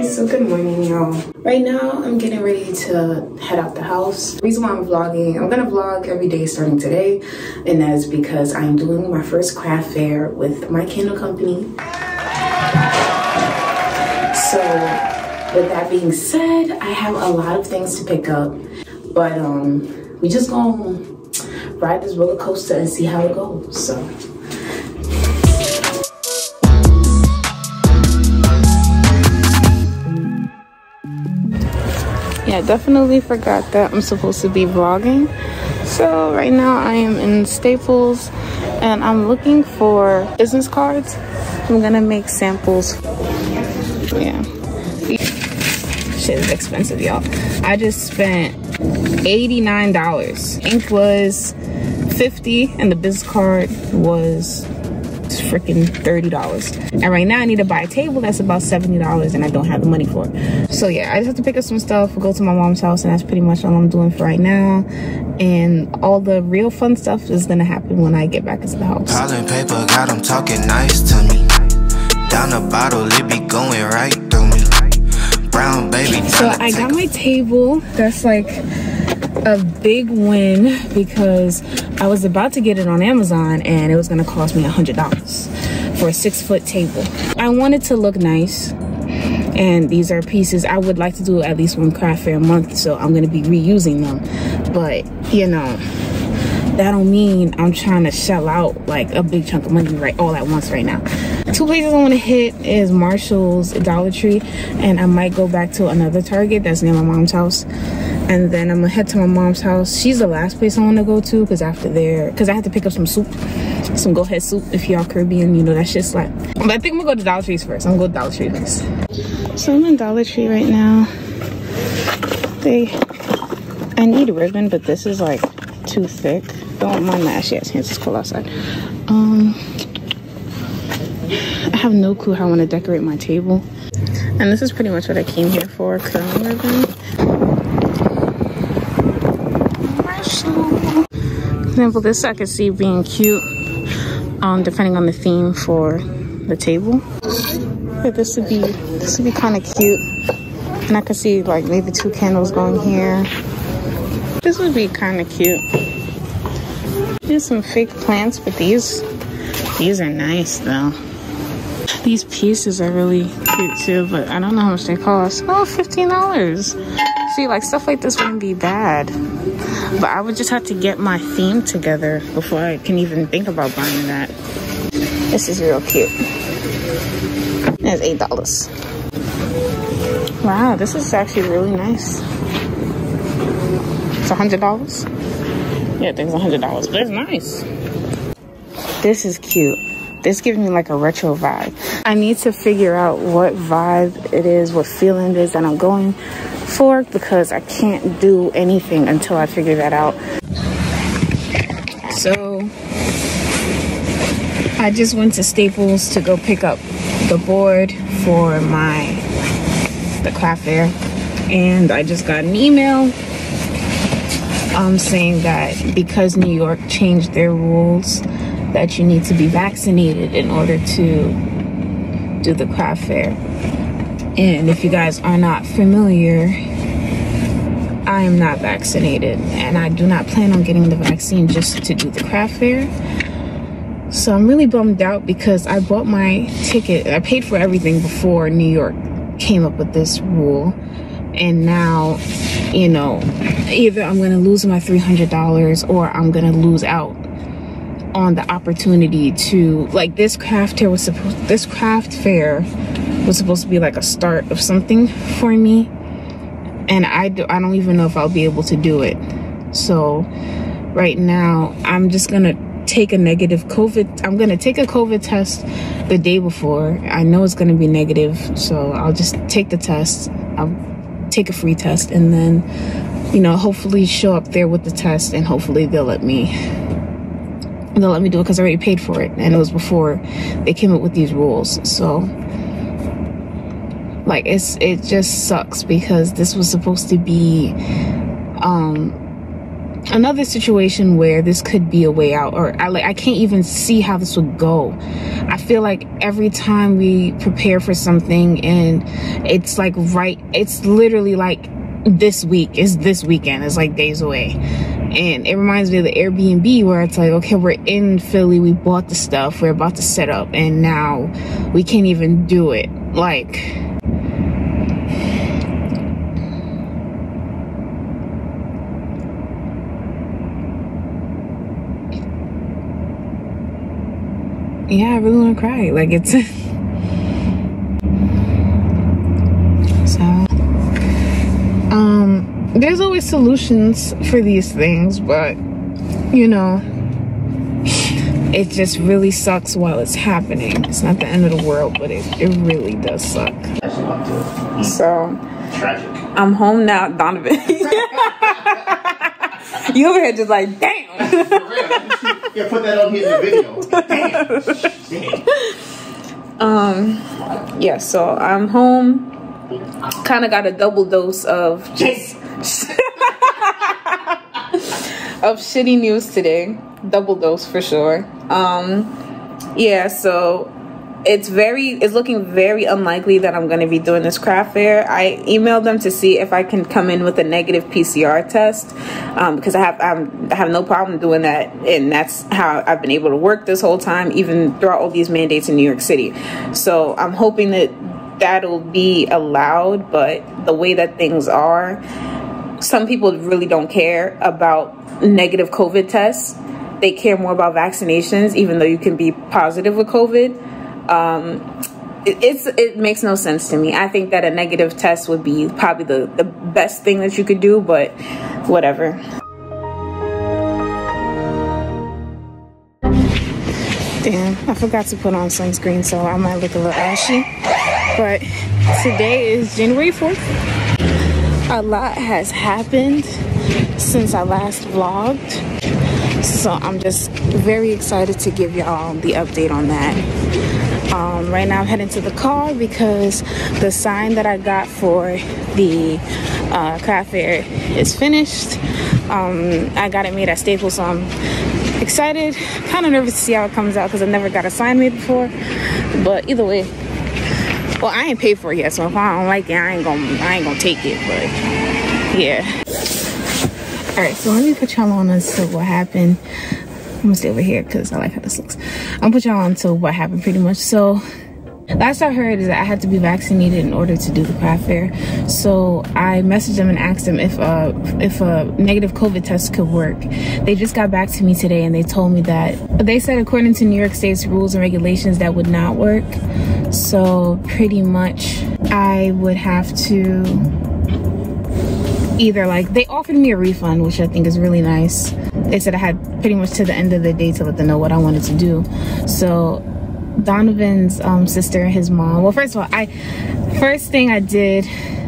So good morning, y'all. Right now I'm getting ready to head out the house. The reason why I'm vlogging, I'm gonna vlog every day starting today, and that is because I'm doing my first craft fair with my candle company. So with that being said, I have a lot of things to pick up, but we just gonna ride this roller coaster and see how it goes. So yeah, definitely forgot that I'm supposed to be vlogging. So right now I am in Staples and I'm looking for business cards. I'm gonna make samples. Yeah, shit is expensive, y'all. I just spent $89. Ink was $50 and the business card was freaking $30. And right now I need to buy a table that's about $70 and I don't have the money for it. So yeah, I just have to pick up some stuff, go to my mom's house, and that's pretty much all I'm doing for right now. And all the real fun stuff is gonna happen when I get back into the house. Piling paper got them talking nice to me. Down the bottle, it be going right through me. Brown baby. So I got my table. That's like a big win because I was about to get it on Amazon and it was gonna cost me $100 for a 6-foot table. I wanted to look nice, and these are pieces I would like to do at least one craft fair a month, so I'm gonna be reusing them. But you know, that don't mean I'm trying to shell out like a big chunk of money right all at once right now. 2 places I want to hit is Marshall's, Dollar Tree, and I might go back to another Target that's near my mom's house. And then I'm gonna head to my mom's house. She's the last place I want to go to because after there, because I have to pick up some soup, some Go Ahead soup. If y'all Caribbean, you know that shit's like. But I think I'm gonna go to Dollar Tree's first. I'm gonna go to Dollar Tree first. So I'm in Dollar Tree right now. I need a ribbon, but this is like too thick. Don't mind my ashy ass hands. It's cold outside. I have no clue how I want to decorate my table, and this is pretty much what I came here for. Curling ribbon. For example, this I could see being cute, depending on the theme for the table. Yeah, this would be kind of cute, and I could see like maybe 2 candles going here. This would be kind of cute. There's some fake plants, but these are nice though. These pieces are really cute too, but I don't know how much they cost. Oh, $15. See, like stuff like this wouldn't be bad, but I would just have to get my theme together before I can even think about buying that. This is real cute. That's $8. Wow, this is actually really nice. It's $100. Yeah, I think it's $100, but it's nice. This is cute. This gives me like a retro vibe. I need to figure out what vibe it is, what feeling it is that I'm going for, because I can't do anything until I figure that out. So I just went to Staples to go pick up the board for the craft fair, and I just got an email saying that because New York changed their rules that you need to be vaccinated in order to do the craft fair. And if you guys are not familiar, I am not vaccinated and I do not plan on getting the vaccine just to do the craft fair. So I'm really bummed out because I bought my ticket. I paid for everything before New York came up with this rule, and now, you know, either I'm gonna lose my $300 or I'm gonna lose out on the opportunity to, like, this craft fair was supposed to be like a start of something for me, and I don't even know if I'll be able to do it. So right now I'm just gonna take a COVID test the day before. I know it's gonna be negative, so I'll just take the test. I'll take a free test, and then, you know, hopefully show up there with the test, and hopefully they'll let me do it because I already paid for it, and it was before they came up with these rules. So like it just sucks because this was supposed to be another situation where this could be a way out, or I can't even see how this would go. I feel like every time we prepare for something and it's like it's literally like this week is this weekend, it's like days away. And it reminds me of the Airbnb where it's like, okay, we're in Philly, we bought the stuff, we're about to set up, and now we can't even do it. Like, yeah, I really want to cry. Like, it's so there's always solutions for these things, but you know, it just really sucks while it's happening. It's not the end of the world, but it really does suck. So tragic. I'm home now, Donovan. You over here just like, damn. Yeah, put that on here in the video. Damn. Yeah, so I'm home. Kind of got a double dose of just of shitty news today. Double dose for sure. Yeah, so it's looking very unlikely that I'm going to be doing this craft fair. I emailed them to see if I can come in with a negative PCR test, because I have no problem doing that, and that's how I've been able to work this whole time, even throughout all these mandates in New York City. So I'm hoping that that'll be allowed, but the way that things are, some people really don't care about negative COVID tests. They care more about vaccinations, even though you can be positive with COVID. It makes no sense to me. I think that a negative test would be probably the best thing that you could do, but whatever. Damn, I forgot to put on sunscreen, so I might look a little ashy. But today is January 4th. A lot has happened since I last vlogged, so I'm just very excited to give y'all the update on that. Right now I'm heading to the car because the sign that I got for the craft fair is finished. I got it made at Staples, so I'm excited, kind of nervous to see how it comes out because I've never got a sign made before. But either way, well, I ain't paid for it yet, so if I don't like it, I ain't gonna take it. But yeah. All right, so let me put y'all on as to what happened. I'm gonna stay over here because I like how this looks. I'll put y'all on to what happened pretty much. So last I heard is that I had to be vaccinated in order to do the craft fair. So I messaged them and asked them if a negative COVID test could work. They just got back to me today and they told me that they said according to New York State's rules and regulations that would not work. So pretty much I would have to either, like, they offered me a refund, which I think is really nice. They said I had pretty much to the end of the day to let them know what I wanted to do. So Donovan's sister and his mom, well, first of all, first thing I did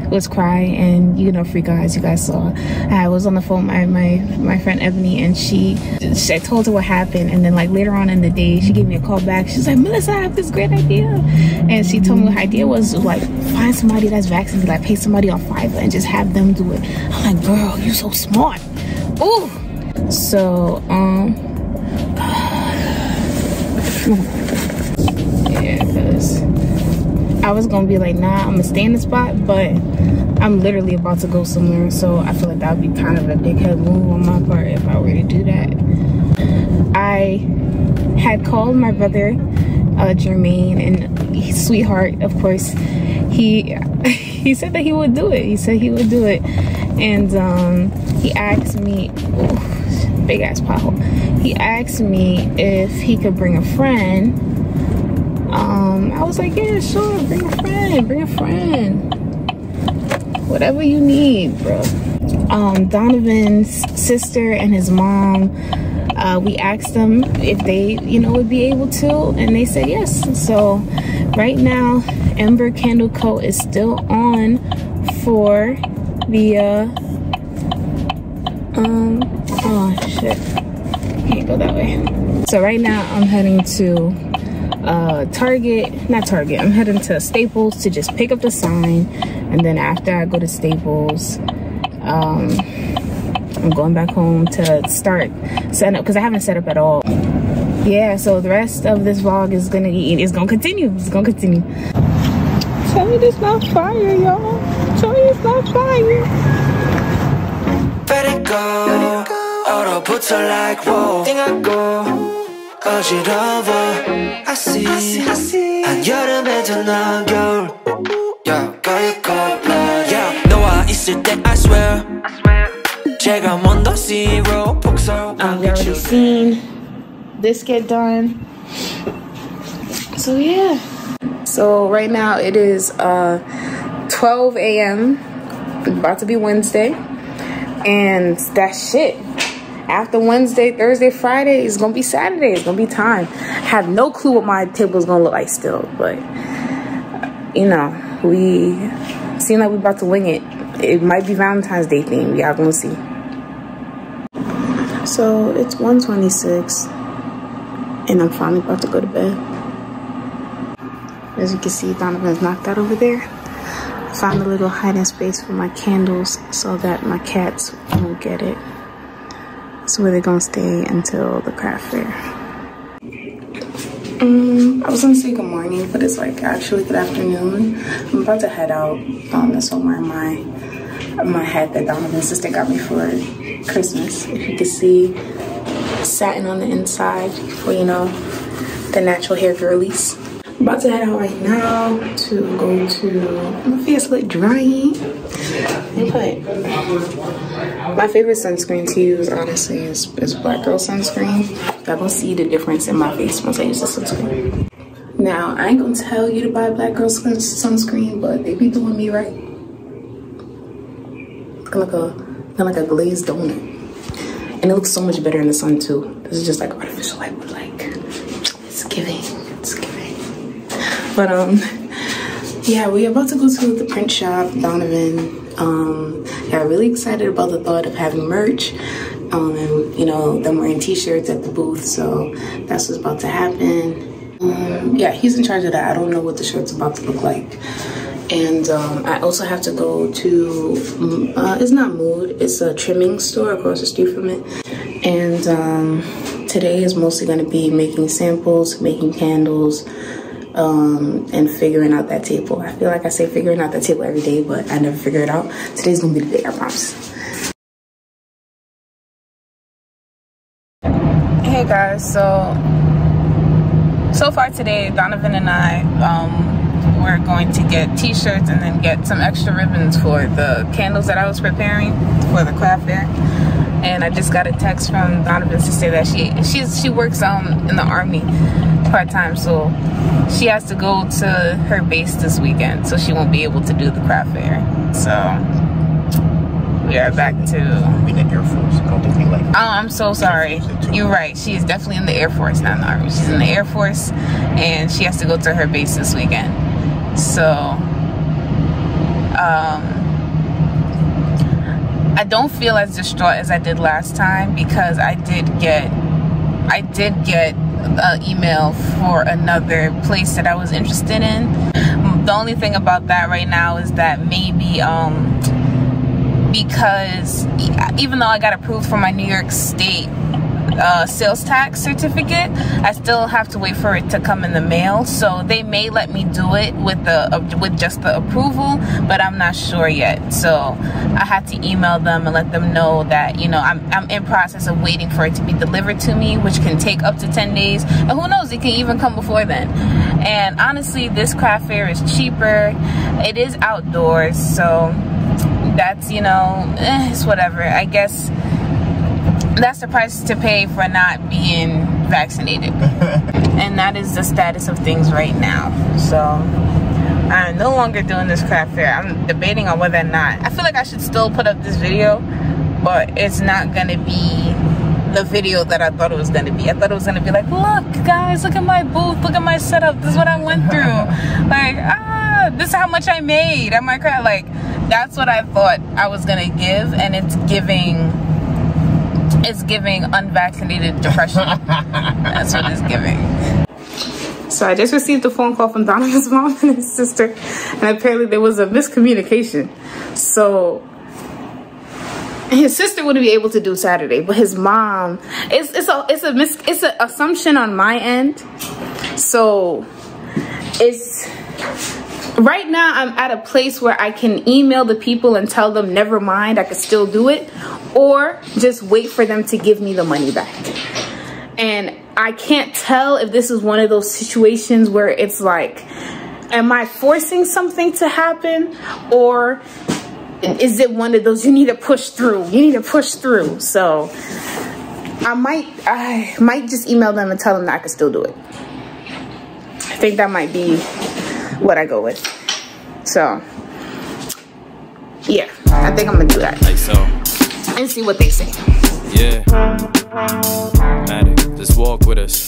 was cry and, you know, freak out, as you guys saw. I was on the phone with my friend Ebony, and I told her what happened, and then like later on in the day she gave me a call back. She's like, Melissa, I have this great idea, and she told me what her idea was like, find somebody that's vaccinated, like pay somebody on Fiverr and just have them do it. I'm like, girl, you so smart. Ooh. So yeah, because I was gonna be like, nah, I'm gonna stay in the spot, but I'm literally about to go somewhere, so I feel like that would be kind of a dickhead move on my part if I were to do that. I had called my brother Jermaine, and his sweetheart, of course, he said that he would do it. He said he would do it, and he asked me, big ass pothole. He asked me if he could bring a friend. I was like, yeah, sure, bring a friend. Whatever you need, bro. Donovan's sister and his mom, we asked them if they, you know, would be able to, and they said yes. So right now, Bur Candle Co is still on for the, oh shit, can't go that way. So right now I'm heading to I'm heading to Staples to just pick up the sign, and then after I go to Staples, I'm going back home to start setting up because I haven't set up at all. Yeah, so the rest of this vlog is gonna continue. It's gonna continue. Tell me this not fire, y'all. Tell me it's not fire. Better go. 얼어붙어 like whoa. 띵하고 어지러워. I see. 한여름에도 넌 겨울. Yeah, yeah. 너와 있을 때 I swear. 제가 먼저 zero. We already seen this get done. So yeah. So right now it is 12 a.m. It's about to be Wednesday. And that's shit. After Wednesday, Thursday, Friday, it's gonna be Saturday. It's gonna be time. I have no clue what my table is gonna look like still, but you know, we seem like we're about to wing it. It might be Valentine's Day theme. Y'all gonna see. So it's 1:26, and I'm finally about to go to bed. As you can see, Donovan's knocked out over there. I found a little hiding space for my candles so that my cats won't get it. That's where they're gonna stay until the craft fair. I was gonna say good morning, but it's like actually good afternoon. I'm about to head out. That's what my hat that Donovan's sister got me for Christmas. If you can see, satin on the inside for, you know, the natural hair girlies. I'm about to head out right now to go to my face look drying. My favorite sunscreen to use, honestly, is Black Girl sunscreen. Y'all gonna see the difference in my face once I use the sunscreen. Now, I ain't gonna tell you to buy Black Girl sunscreen, but they be doing me right. Like a glazed donut, and it looks so much better in the sun too. This is just like artificial light, but like it's giving. But yeah, we're about to go to the print shop. Donovan got really excited about the thought of having merch, and you know, them wearing t-shirts at the booth. So that's what's about to happen. Yeah, he's in charge of that. I don't know what the shirt's about to look like. And I also have to go to, it's not Mood, it's a trimming store across the street from it. And today is mostly gonna be making samples, making candles, and figuring out that table. I feel like I say figuring out that table every day, but I never figure it out. Today's gonna be the day, I promise. Hey guys, so far today, Donovan and I, we're going to get t-shirts and then get some extra ribbons for the candles that I was preparing for the craft fair. And I just got a text from Donovan's sister that she works in the army part-time, so she has to go to her base this weekend, so she won't be able to do the craft fair. So we are back to in the Air Force. Oh, I'm so sorry. You're right. She is definitely in the Air Force, not in the Army. She's in the Air Force, and she has to go to her base this weekend. So, I don't feel as distraught as I did last time because I did get an email for another place that I was interested in. The only thing about that right now is that maybe because even though I got approved for my New York State sales tax certificate, I still have to wait for it to come in the mail. So they may let me do it with just the approval, but I'm not sure yet. So I had to email them and let them know that, you know, I'm in process of waiting for it to be delivered to me, which can take up to 10 days. And who knows, it can even come before then. And honestly, this craft fair is cheaper. It is outdoors, so that's, you know, it's whatever. I guess that's the price to pay for not being vaccinated. And that is the status of things right now. So I'm no longer doing this craft fair. I'm debating on whether or not, I feel like I should still put up this video, but it's not gonna be the video that I thought it was gonna be. I thought it was gonna be like, look guys, look at my booth, look at my setup, this is what I went through. Like, this is how much I made at my craft. Like, that's what I thought I was gonna give, and it's giving unvaccinated depression. That's what it's giving. So I just received a phone call from Donovan's mom and his sister, and apparently there was a miscommunication. So his sister wouldn't be able to do Saturday, but his mom, it's an assumption on my end. So it's right now I'm at a place where I can email the people and tell them never mind, I could still do it, or just wait for them to give me the money back. And I can't tell if this is one of those situations where it's like, am I forcing something to happen, or is it one of those you need to push through? You need to push through. So I might just email them and tell them that I can still do it. I think that might be what I go with. So yeah, I think I'm gonna do that. Like so. And see what they say. Yeah. Matic, just walk with us.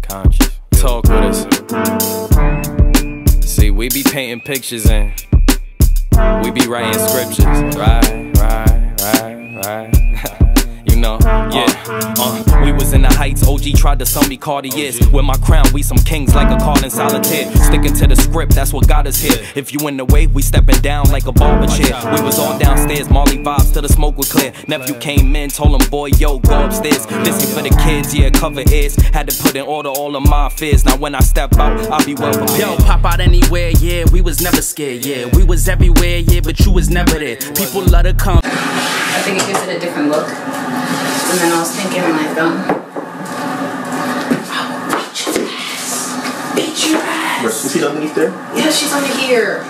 Conscious. Talk with us. See, we be painting pictures and we be writing scriptures. Right. You know, yeah. We was in the heights, OG tried to sell me Cartiers. With my crown, we some kings like a card in solitaire. Sticking to the script, that's what got us here. If you in the way, we stepping down like a barber chair. We was all downstairs, Molly vibes till the smoke was clear. Nephew came in, told him, boy, yo, go upstairs. This ain't for the kids, yeah, cover ears. Had to put in order all of my fears. Now when I step out, I'll be well prepared. Yo, pop out anywhere, yeah, we was never scared, yeah. We was everywhere, yeah, but you was never there. People love to come. I think it gives it a different look. And then I was thinking like, beat your ass. Is she underneath there? Yeah, she's under here.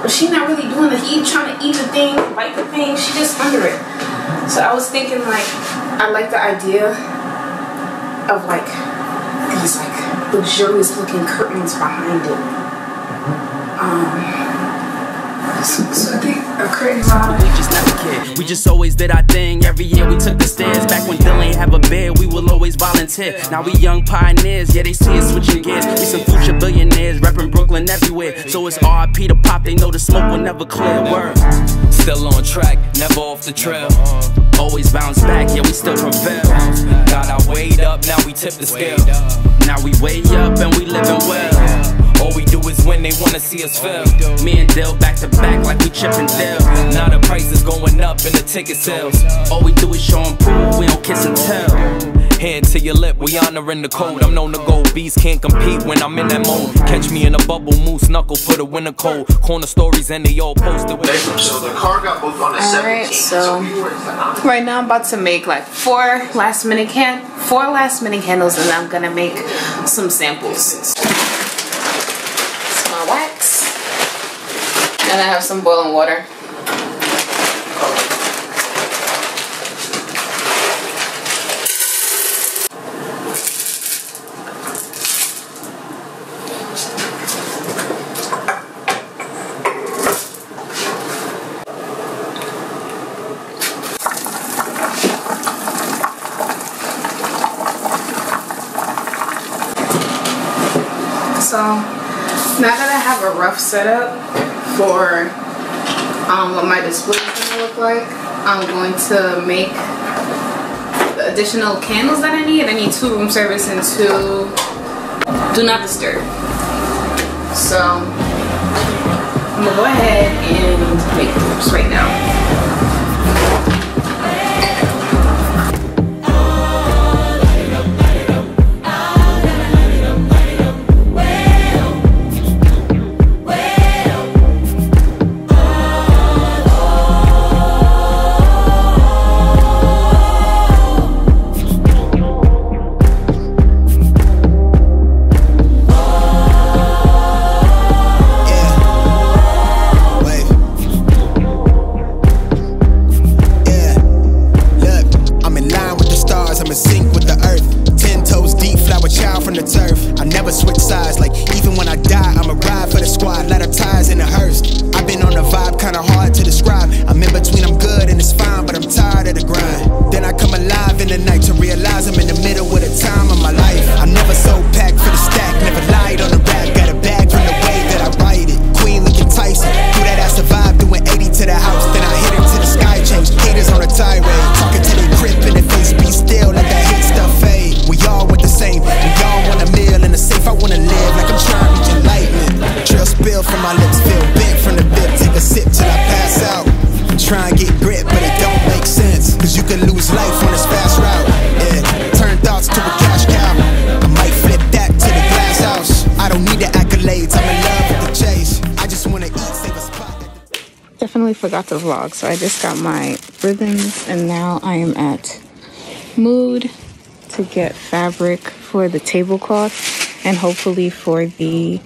But she's not really doing the trying to eat the thing, bite the thing. She's just under it. So I was thinking like, I like the idea of like these like luxurious looking curtains behind it. So I think a curtain rod. We just never cared. We just always did our thing. Every year we took the stairs. Back when Dylan ain't have a bed, we will always volunteer. Now we young pioneers, yeah, they see us switching gears. We some future billionaires, repping Brooklyn everywhere. So it's RIP to Pop, they know the smoke will never clear. Word. Still on track, never off the trail. Always bounce back, yeah, we still prevail. Got our weight up, now we tip the scale. Now we way up and we living well. All we do is win, they wanna see us fail. Me and Dill back to back like we Chip and Dale. Now the price is going up in the ticket sales. All we do is show and prove, we don't kiss and tell. Hand to your lip, we honoring the code. I'm known to go, beats can't compete when I'm in that mode. Catch me in a bubble, moose knuckle for the winter cold. Corner stories and they all posted with. So the car got booked on the 17th. Alright, so right now I'm about to make like 4 last minute candles, and I'm gonna make some samples. My wax, and I have some boiling water. So now that I have a rough setup for what my display is going to look like, I'm going to make the additional candles that I need. I need 2 room service and 2 do not disturb. So I'm going to go ahead and make those right now. forgot to vlog, so I just got my ribbons, and now I am at Mood to get fabric for the tablecloth, and hopefully for the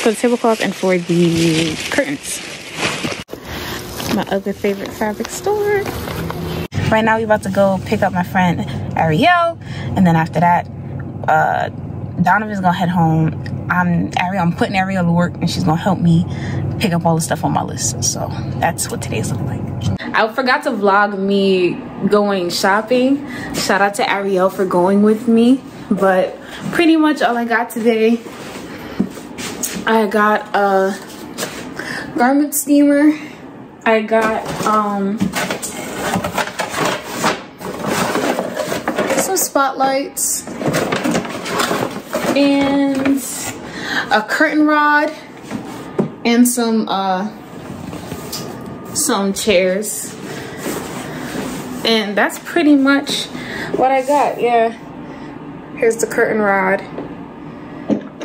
tablecloth and for the curtains. My other favorite fabric store. Right now, we're about to go pick up my friend Ariel, and then after that, Donovan's gonna head home. I'm putting Ariel to work, and she's gonna help me pick up all the stuff on my list. So that's what today's looking like. I forgot to vlog me going shopping. Shout out to Ariel for going with me, but pretty much all I got today, I got a garment steamer. I got some spotlights and a curtain rod and some chairs, and that's pretty much what I got. Yeah, here's the curtain rod,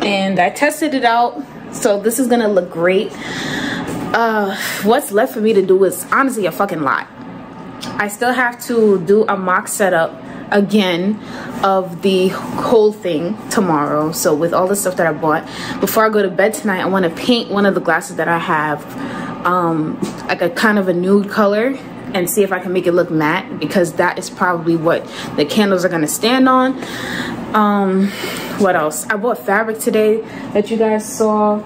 and I tested it out, so this is gonna look great. What's left for me to do is honestly a fucking lot. I still have to do a mock setup again of the whole thing tomorrow. So with all the stuff that I bought, before I go to bed tonight, I want to paint one of the glasses that I have like a kind of a nude color, and see if I can make it look matte, because that is probably what the candles are going to stand on. What else? I bought fabric today that you guys saw,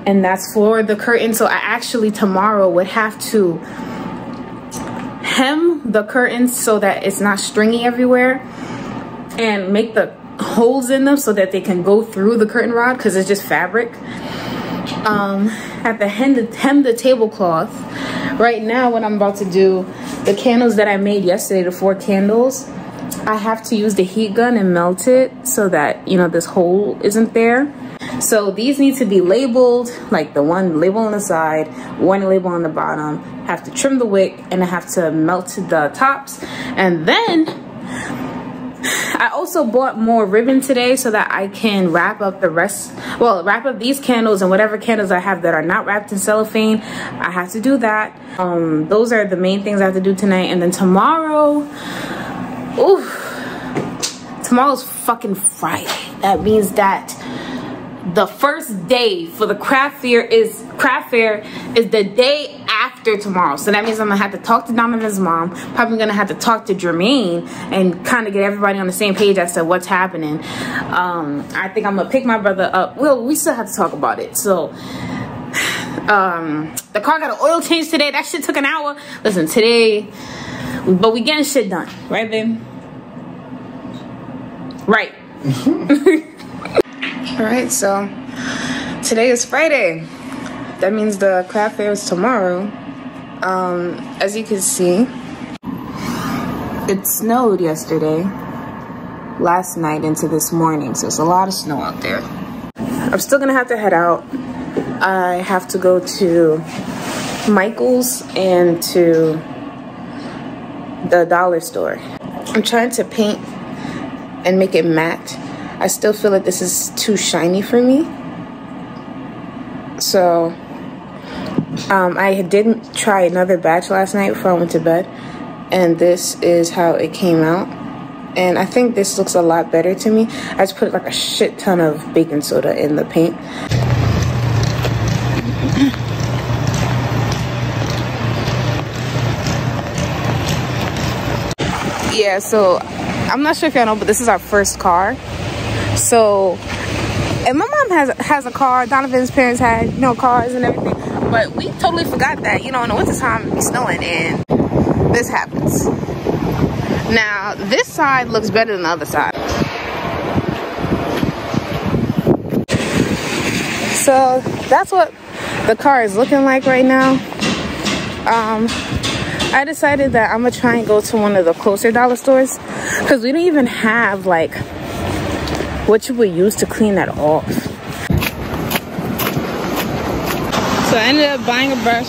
and that's for the curtain. So I actually tomorrow would have to hem the curtains so that it's not stringy everywhere, and make the holes in them so that they can go through the curtain rod, because it's just fabric. At the hem the tablecloth. Right now, what I'm about to do, the candles that I made yesterday, the 4 candles, I have to use the heat gun and melt it so that, you know, this hole isn't there. So these need to be labeled, like the one label on the side, one label on the bottom. I have to trim the wick, and I have to melt the tops. And then I also bought more ribbon today so that I can wrap up the rest, well, wrap up these candles and whatever candles I have that are not wrapped in cellophane. I have to do that. Those are the main things I have to do tonight. And then tomorrow, tomorrow's fucking Friday. That means that the first day for the craft fair is the day after tomorrow. So that means I'm gonna have to talk to Donovan's mom, probably gonna have to talk to Jermaine, and kind of get everybody on the same page as to what's happening. I think I'm gonna pick my brother up. Well, we still have to talk about it. So the car got an oil change today. That shit took an hour. Listen, today, but we getting shit done, right, babe? Right. All right, so today is Friday. That means the craft fair is tomorrow. As you can see, it snowed yesterday, last night into this morning, so it's a lot of snow out there. I'm still gonna have to head out. I have to go to Michael's and to the dollar store. I'm trying to paint and make it matte. I still feel like this is too shiny for me. So I didn't try another batch last night before I went to bed, and this is how it came out. And I think this looks a lot better to me. I just put like a shit ton of baking soda in the paint. Yeah, so I'm not sure if y'all know, but this is our first car. So, and my mom has a car. Donovan's parents had, you know, cars and everything. But we totally forgot that, you know, in the wintertime it be snowing, and this happens. Now, this side looks better than the other side. So, that's what the car is looking like right now. I decided that I'm gonna try and go to one of the closer dollar stores, because we don't even have like what you would use to clean that off. So I ended up buying a brush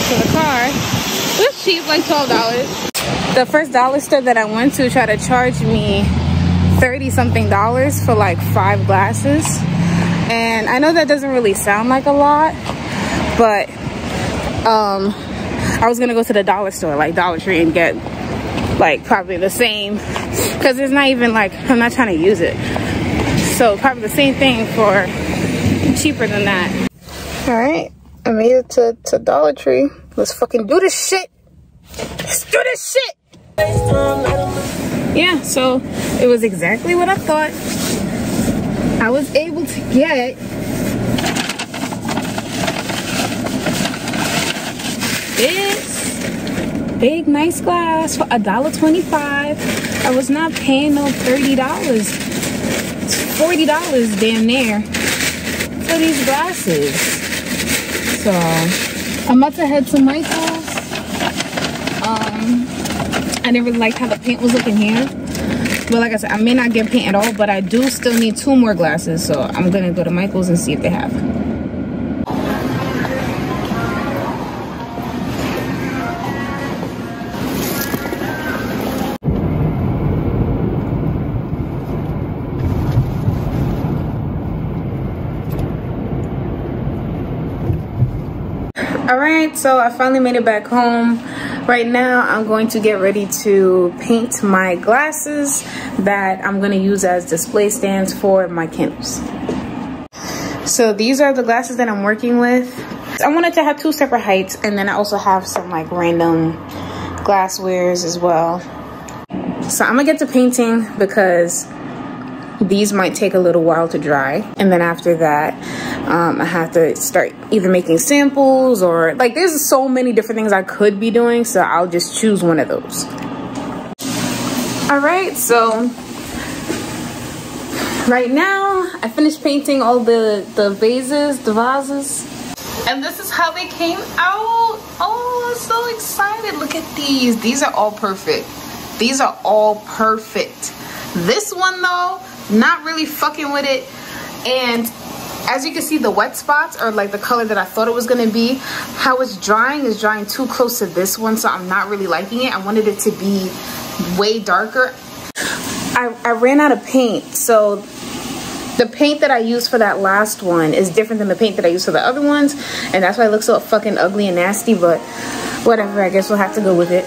for the car. It was cheap, like $12. The first dollar store that I went to tried to charge me $30-something for like 5 glasses. And I know that doesn't really sound like a lot, but I was gonna go to the dollar store, like Dollar Tree, and get like probably the same, because it's not even like, I'm not trying to use it, so probably the same thing for cheaper than that. All right, I made it to Dollar Tree. Let's fucking do this shit. Let's do this shit. Yeah, so it was exactly what I thought. I was able to get this big nice glass for $1.25. I was not paying no $30. It's $40 damn near for these glasses. So I'm about to head to Michael's. I didn't really like how the paint was looking here, but like I said, I may not get paint at all, but I do still need 2 more glasses, so I'm gonna go to Michael's and see if they have. Alright, so I finally made it back home. Right now I'm going to get ready to paint my glasses that I'm going to use as display stands for my candles. So these are the glasses that I'm working with. I wanted to have 2 separate heights, and then I also have some like random glasswares as well. So I'm gonna get to painting because these might take a little while to dry, and then after that I have to start either making samples, or like there's so many different things I could be doing, so I'll just choose one of those. All right, so right now I finished painting all the vases, and this is how they came out. Oh, I'm so excited. Look at these. These are all perfect. These are all perfect. This one though, not really fucking with it. And as you can see, the wet spots are like the color that I thought it was gonna be. How it's drying is drying too close to this one, so I'm not really liking it. I wanted it to be way darker. I ran out of paint, so the paint that I used for that last one is different than the paint that I used for the other ones, and that's why it looks so fucking ugly and nasty, but whatever, I guess we'll have to go with it.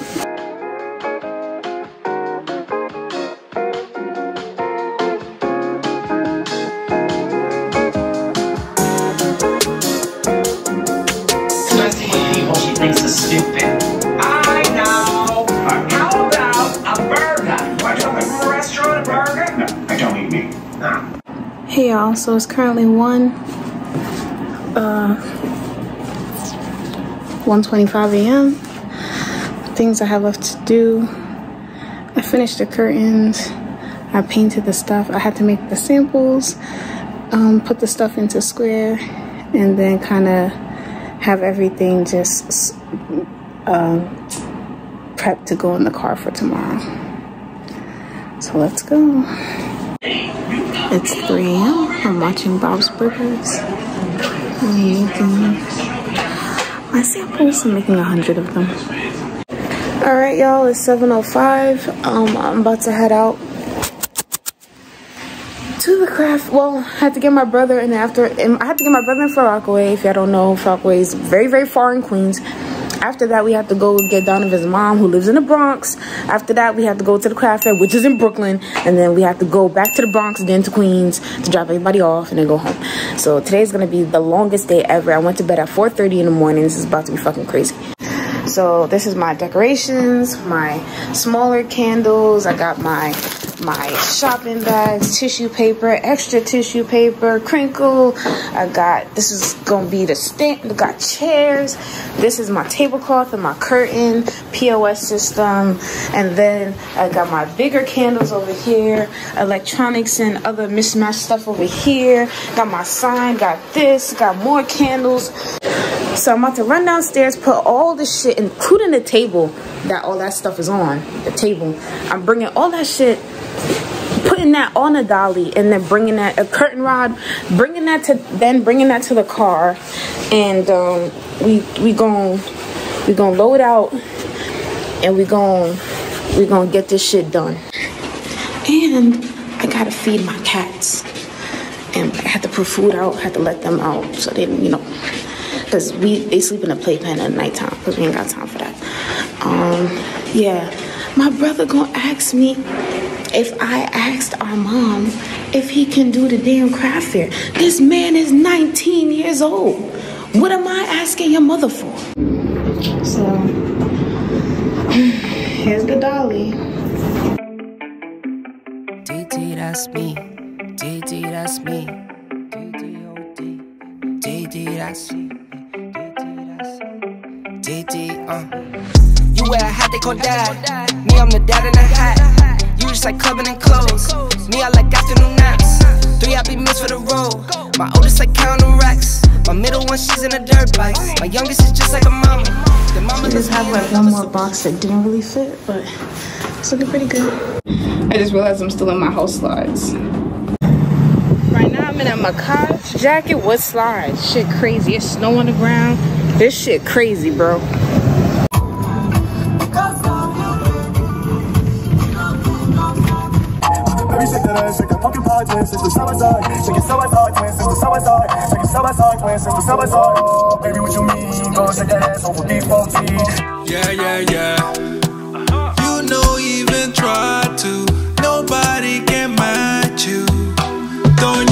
Hey y'all, so it's currently 1:25 a.m. Things I have left to do: I finished the curtains, I painted the stuff, I had to make the samples, put the stuff into square, and then kind of have everything just prepped to go in the car for tomorrow. So let's go. It's 3 a.m. I'm watching Bob's Burgers. I'm making my samples. I'm making 100 of them. All right, y'all. It's 7:05. I'm about to head out to the craft. Well, I had to get my brother in after. I had to get my brother in Far Rockaway. If y'all don't know, Far Rockaway is very, very far in Queens. After that, we have to go get Donovan's mom, who lives in the Bronx. After that, we have to go to the craft fair, which is in Brooklyn. And then we have to go back to the Bronx, then to Queens to drop everybody off and then go home. So today's going to be the longest day ever. I went to bed at 4:30 in the morning. This is about to be fucking crazy. So this is my decorations, my smaller candles. I got my shopping bags, tissue paper, extra tissue paper, crinkle. I got, this is gonna be the stand. I got chairs. This is my tablecloth and my curtain, POS system. And then I got my bigger candles over here, electronics and other mismatched stuff over here. Got my sign, got this, got more candles. So I'm about to run downstairs, put all this shit, including the table that all that stuff is on, the table. I'm bringing all that shit, putting that on a dolly, and then bringing that, a curtain rod, bringing that to the car. And we gonna load out, and we gonna get this shit done. And I gotta feed my cats, and I had to put food out, had to let them out so they, you know, because they sleep in a playpen at nighttime because we ain't got time for that. Yeah, my brother gonna ask me if I asked our mom if he can do the damn craft fair. This man is 19 years old. What am I asking your mother for? So, here's the dolly. DD, that's me. DD, that's me. DD, that's me. DD, You wear a hat they call dad. Me, I'm the dad in the hat. You just like clubbing and clothes. Me, I like afternoon naps. 3 I be missed for the road. My oldest like counting racks. My middle one, she's in a dirt bike. My youngest is just like a mama. I just have like one more box that didn't really fit, but it's looking pretty good. I just realized I'm still in my house slides. Right now I'm in a macaque jacket with slides. Shit crazy. It's snow on the ground. This shit crazy, bro. Shake that ass, shake that pumpkin pie twins since the summertime. Shake it summertime twins since the summertime. Shake it summertime twins since the summertime. Oh, baby, what you mean? Go shake that ass over B14. Yeah, yeah, yeah. You know, even try to, nobody can match you. Don't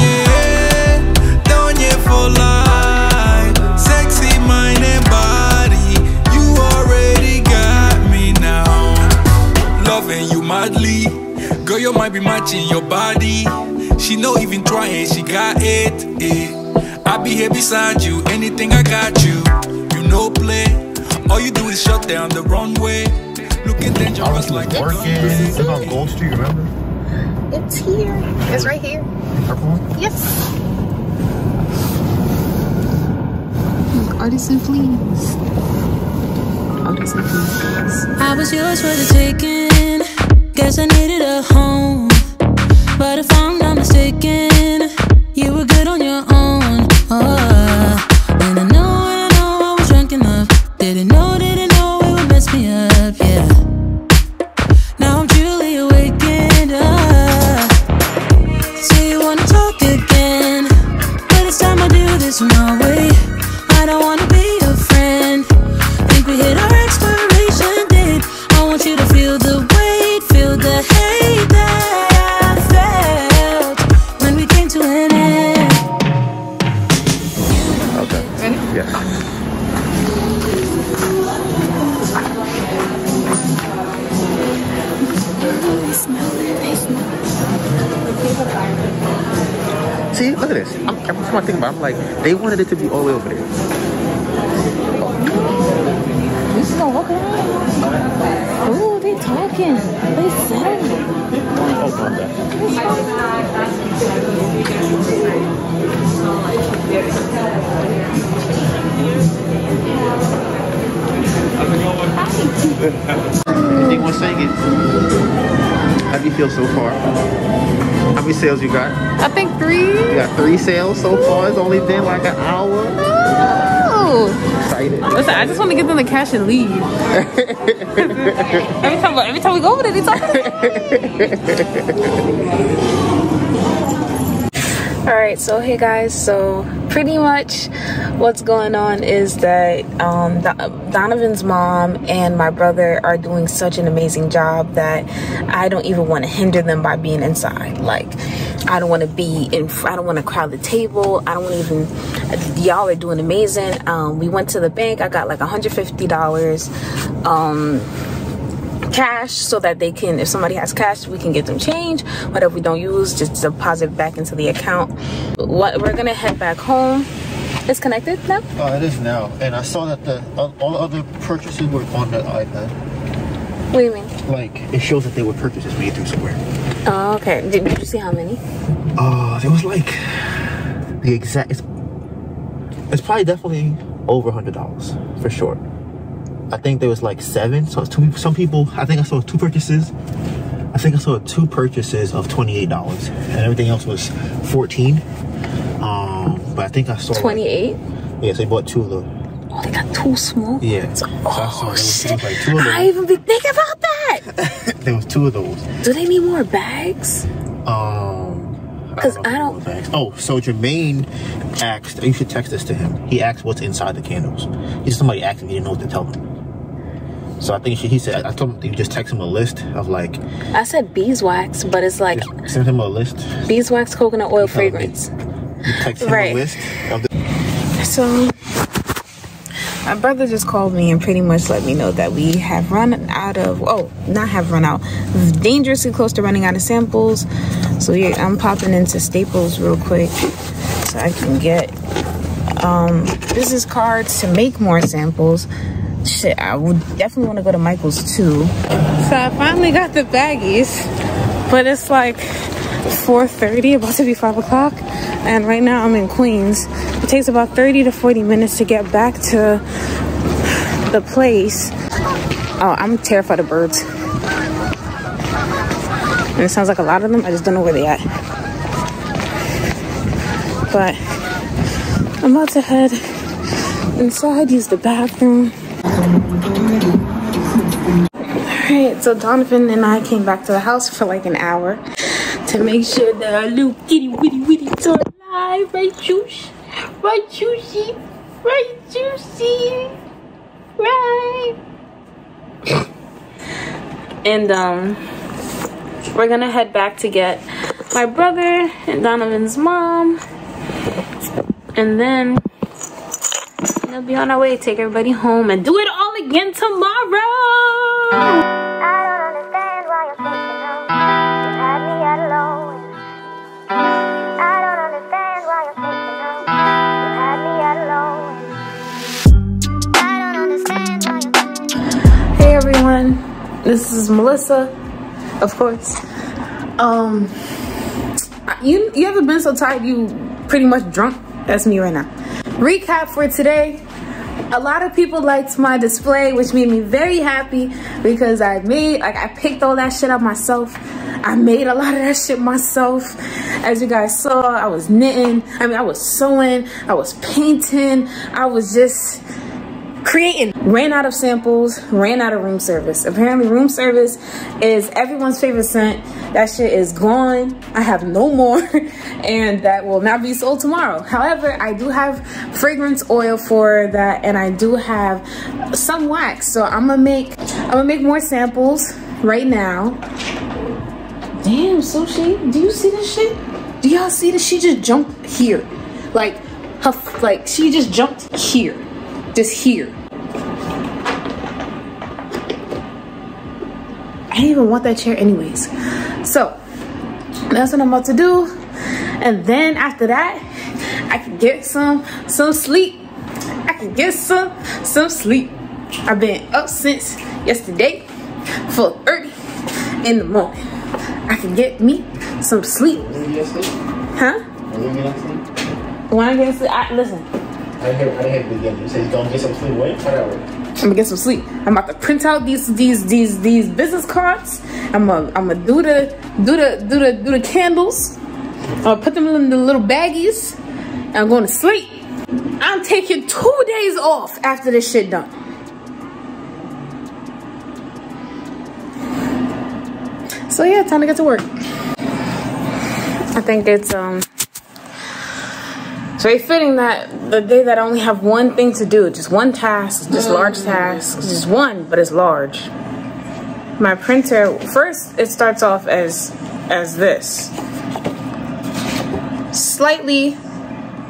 you for life. Sexy mind and body. You already got me now. Loving you madly. Girl, you might be matching your body. She no even trying, she got it. I be here beside you, anything I got you. You know play. All you do is shut down the runway. Looking dangerous like a gun. It's on Gold Street, remember? It's here. It's right here. Purple one? Yes. Artisan fleas. Artisan fleas. I was yours for the taking. Guess I needed a home, but if I'm not mistaken, you were good on your own. And I know I was drunk enough. Didn't know it would mess me up, yeah. Now I'm truly awakened up. So you wanna talk again, but it's time I do this my way. I don't wanna be your friend. Think we hit our expiration date. I want you to feel the weight, feel the hate that I felt when we came to an end. Okay. Ready? Yeah. They smell it. They smell it. See, look at this. Every time I think about it, I'm like, they wanted it to be all the way over there. You just gonna walk around? Ooh, they talking. They selling. Oh, my God. Anything want to say it? How do you feel so far? How many sales you got? I think 3. You got 3 sales so far. It's only been like an hour. Oh. Excited. Listen, I just want to get them the cash and leave. every time we go over there, they talk. Alright, so hey guys, so pretty much what's going on is that Donovan's mom and my brother are doing such an amazing job that I don't even want to hinder them by being inside. Like, I don't want to be in, I don't want to crowd the table. I don't want to even, y'all are doing amazing. We went to the bank. I got like $150 cash so that they can, if somebody has cash, we can get them change. Whatever we don't use, just deposit back into the account. We're gonna head back home. It's connected now? Oh, it is now. And I saw that all the other purchases were on the iPad. What do you mean? Like, it shows that they were purchases made through somewhere. Oh, okay. Did you see how many? There was like the exact, it's probably definitely over $100 for sure. I think there was like 7. So some people, I think I saw 2 purchases. I think I saw 2 purchases of $28 and everything else was 14. But I think I saw 28. Like, yeah, so they bought 2 of them. Oh, they got 2 small. Yeah. So, oh, shit. Like 2 of those. I even be thinking about that. There was 2 of those. Do they need more bags? I Because I don't. Oh, so Jermaine asked. You should text this to him. He asked what's inside the candles. He's somebody asked him. He didn't know what to tell him. So I think he said. I told him you just text him a list of like. I said beeswax, but it's like. Send him a list. Beeswax, coconut oil, fragrance. You text him a list of the. So. My brother just called me and pretty much let me know that we have run out of, dangerously close to running out of samples. So I'm popping into Staples real quick so I can get business cards to make more samples. Shit, I would definitely want to go to Michael's too. So I finally got the baggies, but it's like 4:30, about to be 5 o'clock, and right now I'm in Queens. It takes about 30 to 40 minutes to get back to the place. Oh, I'm terrified of birds. And it sounds like a lot of them. I just don't know where they at. But I'm about to head inside, use the bathroom. Alright, so Donovan and I came back to the house for like an hour to make sure that our little kitty witties are alive, right, Juice? Right, Juicy? Right, Juicy? Right? And we're gonna head back to get my brother and Donovan's mom, and then we'll be on our way, take everybody home, and do it all again tomorrow. Hey everyone, this is Melissa, of course. You ever been so tired you pretty much drunk? That's me right now. Recap for today. A lot of people liked my display, which made me very happy because I picked all that shit up myself. I made a lot of that shit myself. As you guys saw, I was knitting, I was sewing, I was painting, I was just creating. Ran out of samples, ran out of room service. Apparently room service is everyone's favorite scent. That shit is gone. I have no more and that will not be sold tomorrow. However, I do have fragrance oil for that, and I do have some wax. So I'm gonna make more samples right now. Damn, Sushi, do you see this shit? Do y'all see this? She just jumped here. She just jumped here. Just here. I didn't even want that chair anyways. So that's what I'm about to do. And then after that, I can get some sleep. I can get some sleep. I've been up since yesterday, 4:30 in the morning. I can get me some sleep. Huh? When I get sleep, listen. I didn't hear the beginning. You said you're gonna get some sleep. Wait, I'm gonna get some sleep. I'm about to print out these business cards. I'm gonna do the candles. I'll put them in the little baggies. And I'm going to sleep. I'm taking 2 days off after this shit done. So yeah, time to get to work. I think it's very fitting that the day that I only have one thing to do, just one task, just large task, just one, but it's large. My printer, first it starts off as this. Slightly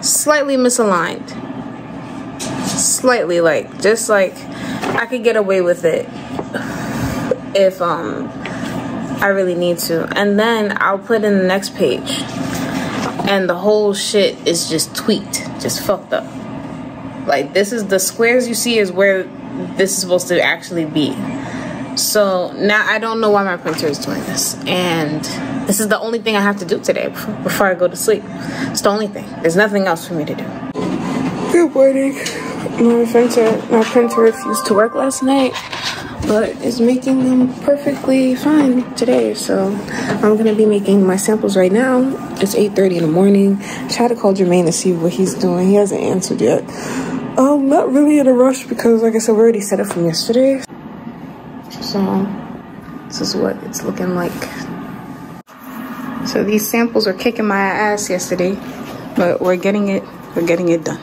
misaligned. Slightly, just like I could get away with it if I really need to. And then I'll put in the next page. And the whole shit is just tweaked, just fucked up. Like, this is the squares you see is where this is supposed to actually be. So now I don't know why my printer is doing this. And this is the only thing I have to do today before I go to sleep. It's the only thing. There's nothing else for me to do. Good morning. My printer refused to work last night, but it's making them perfectly fine today. So I'm gonna be making my samples right now. It's 8:30 in the morning. Try to call Jermaine to see what he's doing. He hasn't answered yet. I'm not really in a rush because, like I said, we already set it from yesterday. So this is what it's looking like. So these samples are kicking my ass yesterday, but we're getting it done.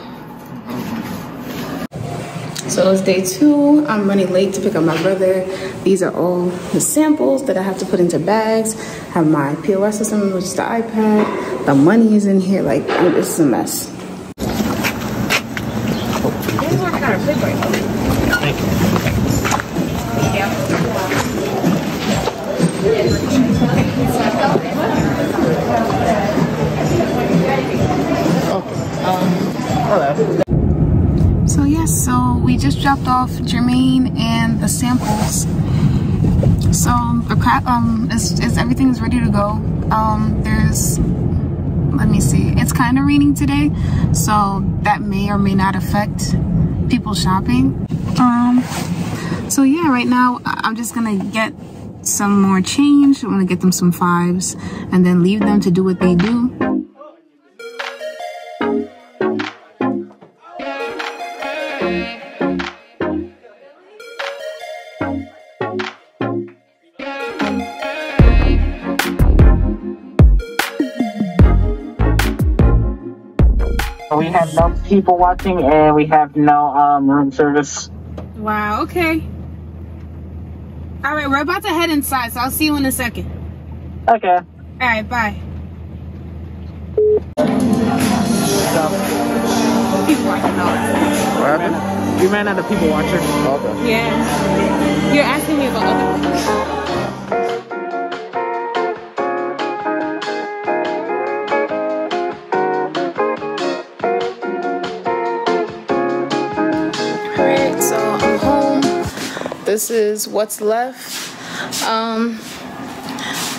So it's day 2. I'm running late to pick up my brother. These are all the samples that I have to put into bags. I have my POS system, which is the iPad. The money is in here. Like, this is a mess. So yes, so we just dropped off Jermaine and the samples. So the crap everything's ready to go. Let me see, it's kind of raining today, so that may or may not affect people shopping. So yeah, right now I'm just gonna get some more change. I'm gonna get them some 5s and then leave them to do what they do. We have no people watching and we have no room service. Wow, okay. All right, we're about to head inside, so I'll see you in a second. Okay. All right, bye. People watching now. What happened? We ran out of people watching. Okay. Yeah. You're asking me about other people. This is what's left.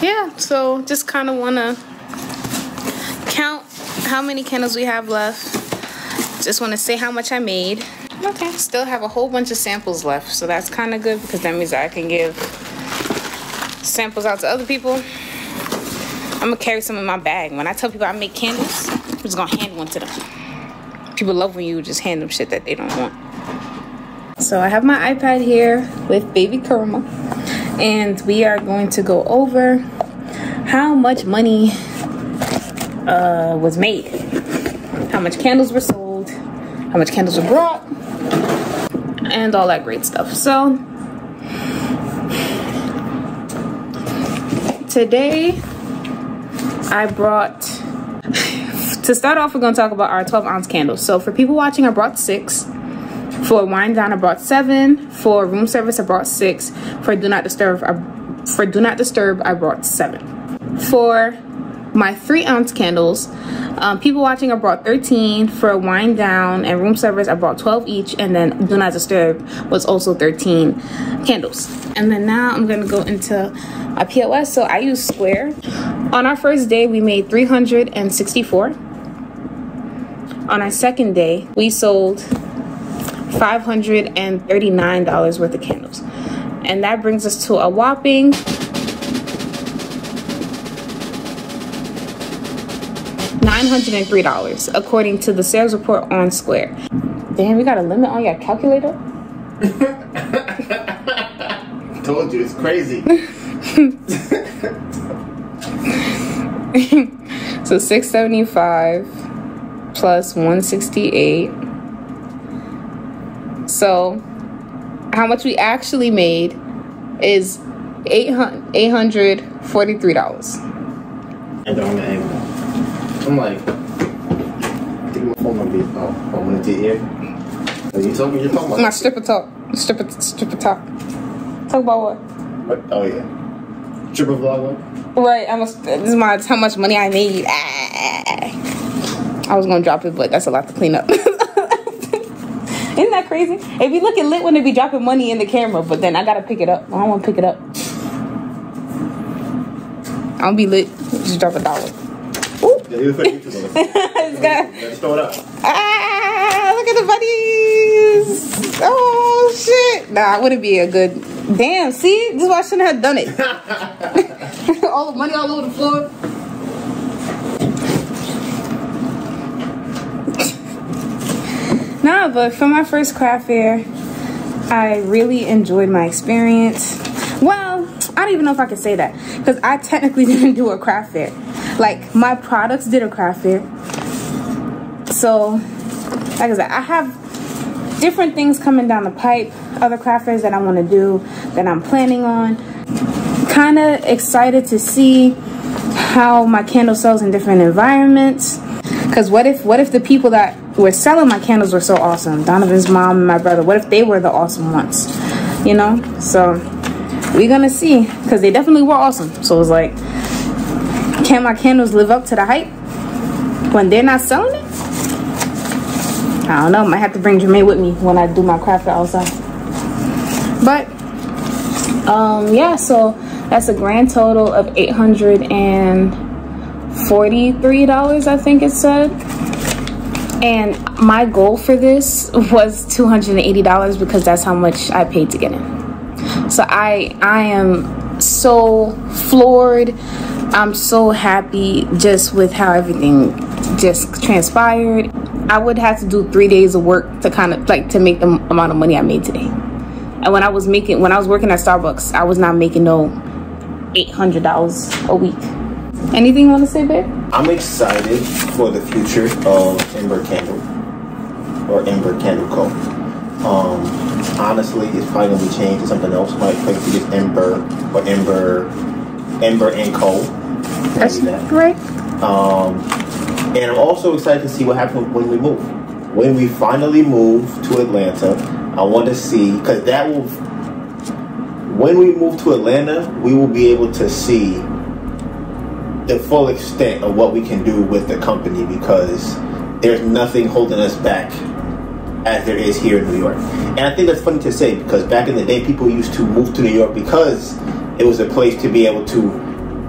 Yeah, so just kind of want to count how many candles we have left. Just want to say how much I made. Okay, still have a whole bunch of samples left, so that's kind of good because that means I can give samples out to other people. I'm gonna carry some in my bag. When I tell people I make candles, I'm just gonna hand one to them. People love when you just hand them shit that they don't want. So I have my iPad here with baby Kurma, and we are going to go over how much money was made, how much candles were sold, how much candles were brought, and all that great stuff. So today I brought, to start off, we're going to talk about our 12-ounce candles. So for people watching, I brought 6. For wine down, I brought 7. For room service, I brought 6. For do not disturb, I brought 7. For my 3-ounce candles, people watching, I brought 13. For wine down and room service, I brought 12 each, and then do not disturb was also 13 candles. And then now I'm gonna go into my POS. So I use Square. On our first day, we made 364. On our second day, we sold $539 worth of candles, and that brings us to a whopping $903 according to the sales report on Square. Damn, we got a limit on your calculator? Told you, it's crazy. So 675 plus 168. So how much we actually made is $843. And on the angle. I'm like, I think my phone might be when it's your ear. Are you talking? You're talking about? My stripper talk. Stripper talk. Talk about what? Oh yeah. Stripper vlog. Right. This is how much money I made. I was gonna drop it, but that's a lot to clean up. Isn't that crazy? It be looking lit when they be dropping money in the camera, but then I gotta pick it up. I don't want to pick it up. I'll be lit. Just drop $1. Ooh. Yeah, you look like YouTube. Let's throw it up. Look at the buddies. Oh shit. Nah, it wouldn't be a good. Damn. See, this is why I shouldn't have done it. All the money all over the floor. Nah, but for my first craft fair, I really enjoyed my experience. Well, I don't even know if I could say that, because I technically didn't do a craft fair. like my products did a craft fair. So like I said, I have different things coming down the pipe, other craft fairs that I want to do, that I'm planning on. Kind of excited to see how my candle sells in different environments. Because what if the people that were selling my candles were so awesome, Donovan's mom and my brother, what if they were the awesome ones, you know? So we're gonna see, because they definitely were awesome. So it's like, can my candles live up to the hype when they're not selling it? I don't know, might have to bring Jermaine with me when I do my craft fair outside. But yeah, so that's a grand total of $843, I think it said. And my goal for this was $280 because that's how much I paid to get in. So I am so floored. I'm so happy just with how everything just transpired. I would have to do 3 days of work to kind of like to make the amount of money I made today. And when I was working at Starbucks, I was not making no $800 a week. Anything you want to say, babe? I'm excited for the future of Bur Candle or Bur Candle Co. Honestly, it's probably gonna be changed to something else. Might play to just Bur or Bur and Co. That's great. And I'm also excited to see what happens when we move. When we finally move to Atlanta, I want to see, because that will, when we move to Atlanta, we will be able to see the full extent of what we can do with the company, because there's nothing holding us back as there is here in New York. And I think that's funny to say, because back in the day, people used to move to New York because it was a place to be able to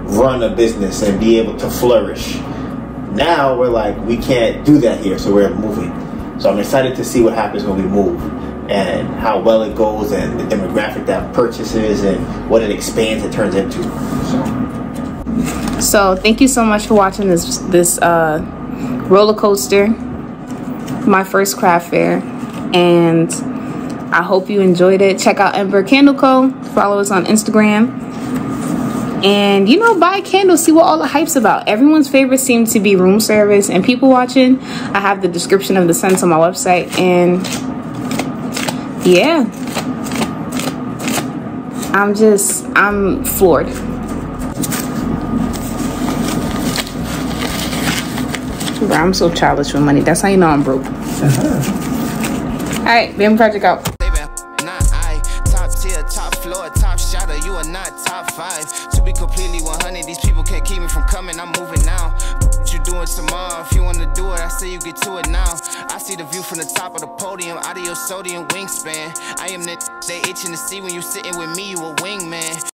run a business and be able to flourish. Now we're like, we can't do that here, so we're moving. So I'm excited to see what happens when we move and how well it goes and the demographic that purchases and what it expands and turns into. So thank you so much for watching this roller coaster, my first craft fair, and I hope you enjoyed it. Check out Bur Candle Co. Follow us on Instagram. And, you know, buy candles, see what all the hype's about. Everyone's favorite seems to be room service and people watching. I have the description of the scents on my website. And, yeah. I'm floored. Bro, I'm so childish with money. That's how you know I'm broke. All right, BM Project out. Completely 100, these people can't keep me from coming, I'm moving now. What you doing tomorrow? If you wanna do it, I say you get to it now. I see the view from the top of the podium, out of your sodium wingspan. I am the they itching to see when you sitting with me, you a wingman.